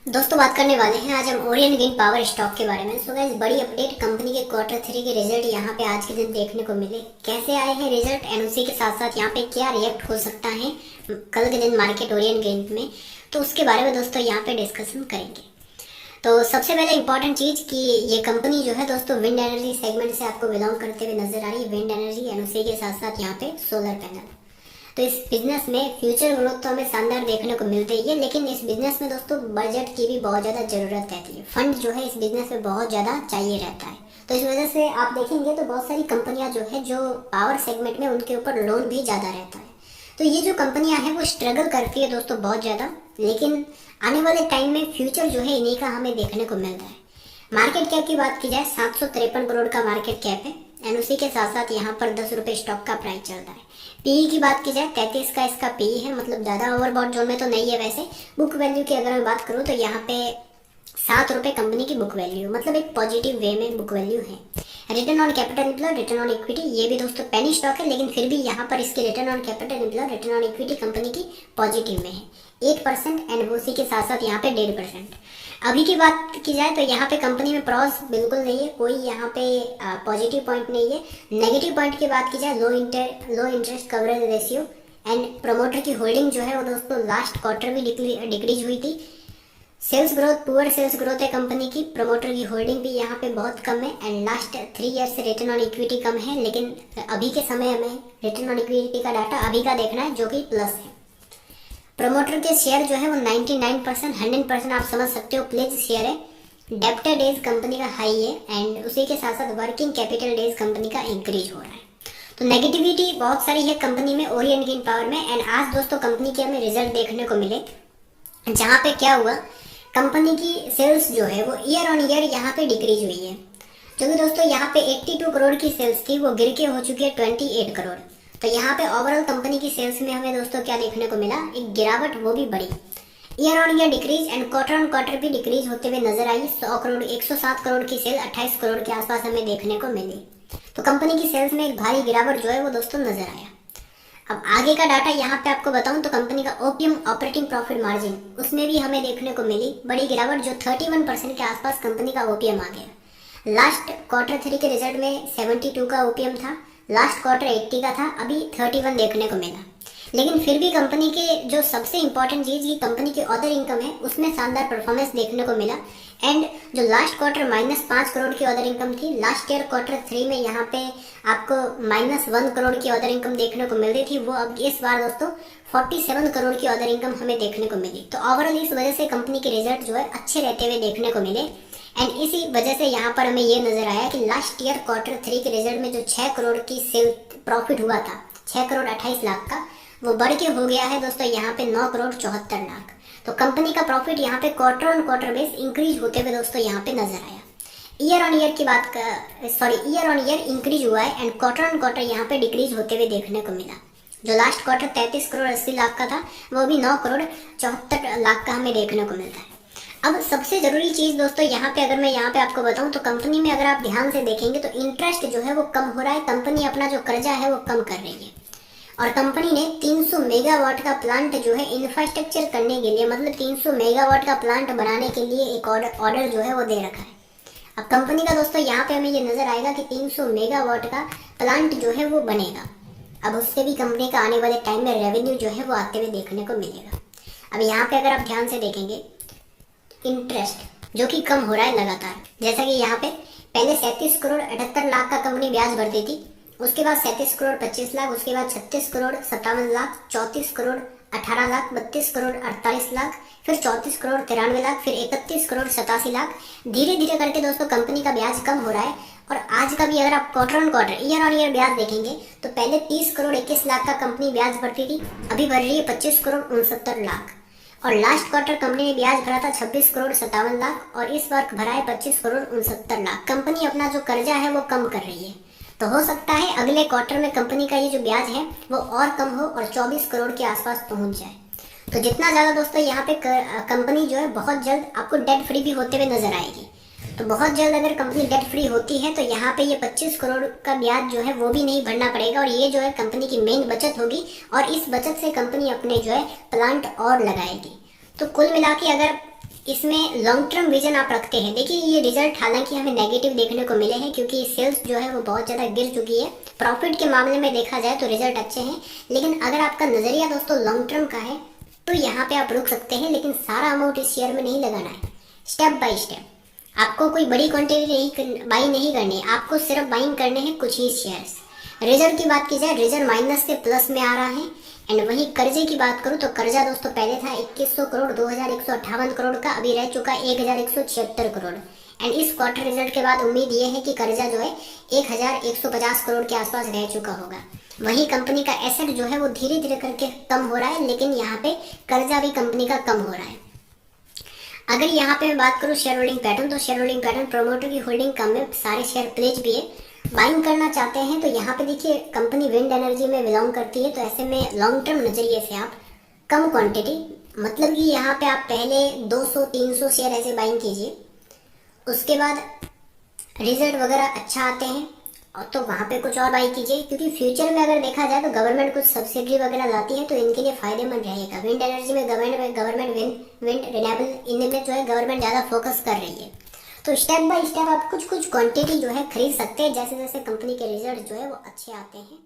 दोस्तों बात करने वाले हैं आज हम ओरियन ग्रीन पावर स्टॉक के बारे में। सो गाइस, बड़ी अपडेट, कंपनी के क्वार्टर 3 के रिजल्ट यहाँ पे आज के दिन देखने को मिले। कैसे आए हैं रिजल्ट एंड उसी के साथ साथ यहाँ पे क्या रिएक्ट हो सकता है कल के दिन मार्केट ओरियन ग्रीन में, तो उसके बारे में दोस्तों यहाँ पे डिस्कशन करेंगे। तो सबसे पहले इंपॉर्टेंट चीज कि ये कंपनी जो है दोस्तों विंड एनर्जी सेगमेंट से आपको बिलोंग करते हुए नजर आ रही है। विंड एनर्जी एंड उसी के साथ साथ यहाँ पे सोलर पैनल। तो इस बिजनेस में फ्यूचर ग्रोथ तो हमें शानदार देखने को मिलती है, लेकिन इस बिजनेस में दोस्तों बजट की भी बहुत ज़्यादा ज़रूरत रहती है। फंड जो है इस बिजनेस में बहुत ज़्यादा चाहिए रहता है। तो इस वजह से आप देखेंगे तो बहुत सारी कंपनियां जो है जो पावर सेगमेंट में उनके ऊपर लोन भी ज़्यादा रहता है। तो ये जो कंपनियां हैं वो स्ट्रगल करती है दोस्तों बहुत ज़्यादा, लेकिन आने वाले टाइम में फ्यूचर जो है इन्हीं का हमें देखने को मिल रहा है। मार्केट कैप की बात की जाए 753 करोड़ का मार्केट कैप है एंड उसी के साथ साथ यहाँ पर 10 रुपये स्टॉक का प्राइस चल रहा है। पीई की बात की जाए 33 का इसका पीई है, मतलब ज़्यादा ओवरबॉट जोन में तो नहीं है। वैसे बुक वैल्यू की अगर मैं बात करूँ तो यहाँ पे 7 रुपये कंपनी की बुक वैल्यू, मतलब एक पॉजिटिव वे में बुक वैल्यू है। Return on capital employed, return on equity, ये भी दोस्तों पेनी स्टॉक है, लेकिन फिर भी यहाँ पर इसकी return on capital employed, return on equity company की पॉजिटिव में है 8% एंड उसी के साथ साथ यहाँ पे 1.5%। अभी की बात की जाए तो यहाँ पे कंपनी में प्रॉस बिल्कुल नहीं है, कोई यहाँ पे पॉजिटिव पॉइंट नहीं है। नेगेटिव पॉइंट की बात की जाए लो interest coverage ratio and promoter की होल्डिंग जो है वो दोस्तों लास्ट क्वार्टर भी डिक्रीज हुई थी। Sales growth, poor sales growth है कंपनी की। प्रमोटर की होल्डिंग भी यहाँ पे बहुत कम है एंड लास्ट 3 ईयर से रिटर्न ऑन इक्विटी कम है, लेकिन अभी के समय में रिटर्न ऑन इक्विटी का डाटा अभी का देखना है जो कि प्लस है। प्रमोटर के शेयर जो है वो 99%, 100% आप समझ सकते हो प्लेज शेयर है। डेप्टर डेज कंपनी का हाई है एंड उसी के साथ साथ वर्किंग कैपिटल डेज कंपनी का इंक्रीज हो रहा है। तो नेगेटिविटी बहुत सारी है कंपनी में, ओरियन ग्रीन पावर में। एंड आज दोस्तों कंपनी के हमें रिजल्ट देखने को मिले, जहाँ पे क्या हुआ, कंपनी की सेल्स जो है वो ईयर ऑन ईयर यहाँ पे डिक्रीज हुई है। जो कि दोस्तों यहाँ पे 82 करोड़ की सेल्स थी वो गिर के हो चुकी है 28 करोड़। तो यहाँ पे ओवरऑल कंपनी की सेल्स में हमें दोस्तों क्या देखने को मिला, एक गिरावट, वो भी बड़ी। Year on year decrease and quarter on quarter भी डिक्रीज होते हुए नजर आई। 100 करोड़ 107 करोड़ की सेल 28 करोड़ के आसपास हमें देखने को मिली। तो कंपनी की सेल्स में एक भारी गिरावट जो है वो दोस्तों नजर आया। अब आगे का डाटा यहाँ पे आपको बताऊं तो कंपनी का ओपीएम ऑपरेटिंग प्रॉफिट मार्जिन, उसमें भी हमें देखने को मिली बड़ी गिरावट, जो 31% के आसपास कंपनी का ओपीएम आ गया। लास्ट क्वार्टर 3 के रिजल्ट में 72 का ओपीएम था, लास्ट क्वार्टर 80 का था, अभी 31 देखने को मिला। लेकिन फिर भी कंपनी के जो सबसे इंपॉर्टेंट चीज की कंपनी की अदर इनकम है उसमें शानदार परफॉर्मेंस देखने को मिला। एंड जो लास्ट क्वार्टर -5 करोड़ की अदर इनकम थी, लास्ट ईयर क्वार्टर 3 में यहाँ पे आपको -1 करोड़ की अदर इनकम देखने को मिल रही थी, वो अब इस बार दोस्तों 47 करोड़ की अदर इनकम हमें देखने को मिली। तो ओवरऑल इस वजह से कंपनी के रिजल्ट जो है अच्छे रहते हुए देखने को मिले। एंड इसी वजह से यहाँ पर हमें ये नजर आया कि लास्ट ईयर क्वार्टर 3 के रिजल्ट में जो 6 करोड़ की सेल प्रॉफिट हुआ था, 6 करोड़ 28 लाख का, वो बढ़ के हो गया है दोस्तों यहाँ पे 9 करोड़ 74 लाख। तो कंपनी का प्रॉफिट यहाँ पे quarter on quarter base increase होते हुए दोस्तों यहाँ पे नजर आया। ईयर ऑन ईयर की बात ईयर ऑन ईयर इंक्रीज हुआ है एंड क्वार्टर ऑन क्वार्टर यहाँ पे डिक्रीज होते हुए देखने को मिला। जो लास्ट क्वार्टर 33 करोड़ 80 लाख का था, वो भी 9 करोड़ 74 लाख का हमें देखने को मिलता है। अब सबसे जरूरी चीज दोस्तों यहाँ पे अगर मैं यहाँ पे आपको बताऊं तो कंपनी में अगर आप ध्यान से देखेंगे तो इंटरेस्ट जो है वो कम हो रहा है। कंपनी अपना जो कर्जा है वो कम कर रही है और कंपनी ने 300 मेगावाट का प्लांट जो है इंफ्रास्ट्रक्चर करने के लिए, मतलब 300 मेगावाट का प्लांट बनाने के लिए एक ऑर्डर जो है वो दे रखा है। अब कंपनी का दोस्तों यहाँ पे हमें ये नजर आएगा कि 300 मेगावाट का प्लांट जो है वो बनेगा। अब उससे भी कंपनी का आने वाले टाइम में रेवेन्यू जो है वो आते हुए देखने को मिलेगा। अब यहाँ पे अगर आप ध्यान से देखेंगे, इंटरेस्ट जो कि कम हो रहा है लगातार, जैसा कि यहाँ पे पहले 37 करोड़ 78 लाख का कंपनी ब्याज भरती थी, उसके बाद 37 करोड़ 25 लाख, उसके बाद 36 करोड़ 57 लाख, 34 करोड़ 18 लाख, 32 करोड़ 48 लाख, फिर 34 करोड़ 93 लाख, फिर 31 करोड़ 87 लाख। धीरे धीरे करके दोस्तों कंपनी का ब्याज कम हो रहा है। और आज का भी अगर आप quarter on quarter, year on year ब्याज देखेंगे तो पहले 30 करोड़ 21 लाख का कंपनी ब्याज भरती थी, अभी भर रही है 25 करोड़ 69 लाख। और लास्ट क्वार्टर कंपनी ने ब्याज भरा था 26 करोड़ 57 लाख और इस बार भरा है 25 करोड़ 69 लाख। कंपनी अपना जो कर्जा है वो कम कर रही है। तो हो सकता है अगले क्वार्टर में कंपनी का ये जो ब्याज है वो और कम हो और 24 करोड़ के आसपास पहुंच जाए। तो जितना ज्यादा दोस्तों यहाँ पे कंपनी जो है बहुत जल्द आपको डेट फ्री भी होते हुए नजर आएगी। तो बहुत जल्द अगर कंपनी डेट फ्री होती है तो यहाँ पे ये 25 करोड़ का ब्याज जो है वो भी नहीं भरना पड़ेगा और ये जो है कंपनी की मेन बचत होगी और इस बचत से कंपनी अपने जो है प्लांट और लगाएगी। तो कुल मिला के अगर इसमें लॉन्ग टर्म विजन आप रखते हैं, देखिए ये रिजल्ट हालांकि हमें नेगेटिव देखने को मिले हैं क्योंकि सेल्स जो है वो बहुत ज़्यादा गिर चुकी है। प्रॉफिट के मामले में देखा जाए तो रिजल्ट अच्छे हैं, लेकिन अगर आपका नज़रिया दोस्तों लॉन्ग टर्म का है तो यहाँ पे आप रुक सकते हैं, लेकिन सारा अमाउंट इस शेयर में नहीं लगाना है। स्टेप बाय स्टेप आपको कोई बड़ी क्वांटिटी बाई नहीं करनी है, आपको सिर्फ बाइंग करने हैं कुछ ही शेयर्स। रिजल्ट की बात की जाए, रिजल्ट माइनस से प्लस में आ रहा है। एंड वहीं कर्जे की बात करूं तो कर्जा दोस्तों पहले था 2100 करोड़, 2158 करोड़ का, अभी रह चुका 1176 करोड़। एंड इस क्वार्टर रिजल्ट के बाद उम्मीद ये है कि कर्जा जो है 1150 करोड़ के आसपास रह चुका होगा। वहीं कंपनी का एसेट जो है वो धीरे धीरे करके कम हो रहा है, लेकिन यहाँ पे कर्जा भी कंपनी का कम हो रहा है। अगर यहाँ पे मैं बात करूँ शेयर होल्डिंग पैटर्न, तो शेयर होल्डिंग पैटर्न प्रमोटर की होल्डिंग कम है, सारे शेयर प्लेज भी है। बाइंग करना चाहते हैं तो यहाँ पे देखिए कंपनी विंड एनर्जी में बिलोंग करती है, तो ऐसे में लॉन्ग टर्म नजरिए से आप कम क्वांटिटी, मतलब कि यहाँ पे आप पहले 200-300 शेयर ऐसे बाइंग कीजिए, उसके बाद रिजल्ट वगैरह अच्छा आते हैं और तो वहाँ पे कुछ और बाई कीजिए, क्योंकि फ्यूचर में अगर देखा जाए तो गवर्नमेंट कुछ सब्सिडी वगैरह लाती है तो इनके लिए फायदेमंद रहेगा। विंड एनर्जी में गवर्नमेंट विंड रिन्यूएबल इनमें जो है गवर्नमेंट ज़्यादा फोकस कर रही है। तो स्टेप बाय स्टेप आप कुछ कुछ क्वांटिटी जो है खरीद सकते हैं जैसे जैसे कंपनी के रिजल्ट जो है वो अच्छे आते हैं।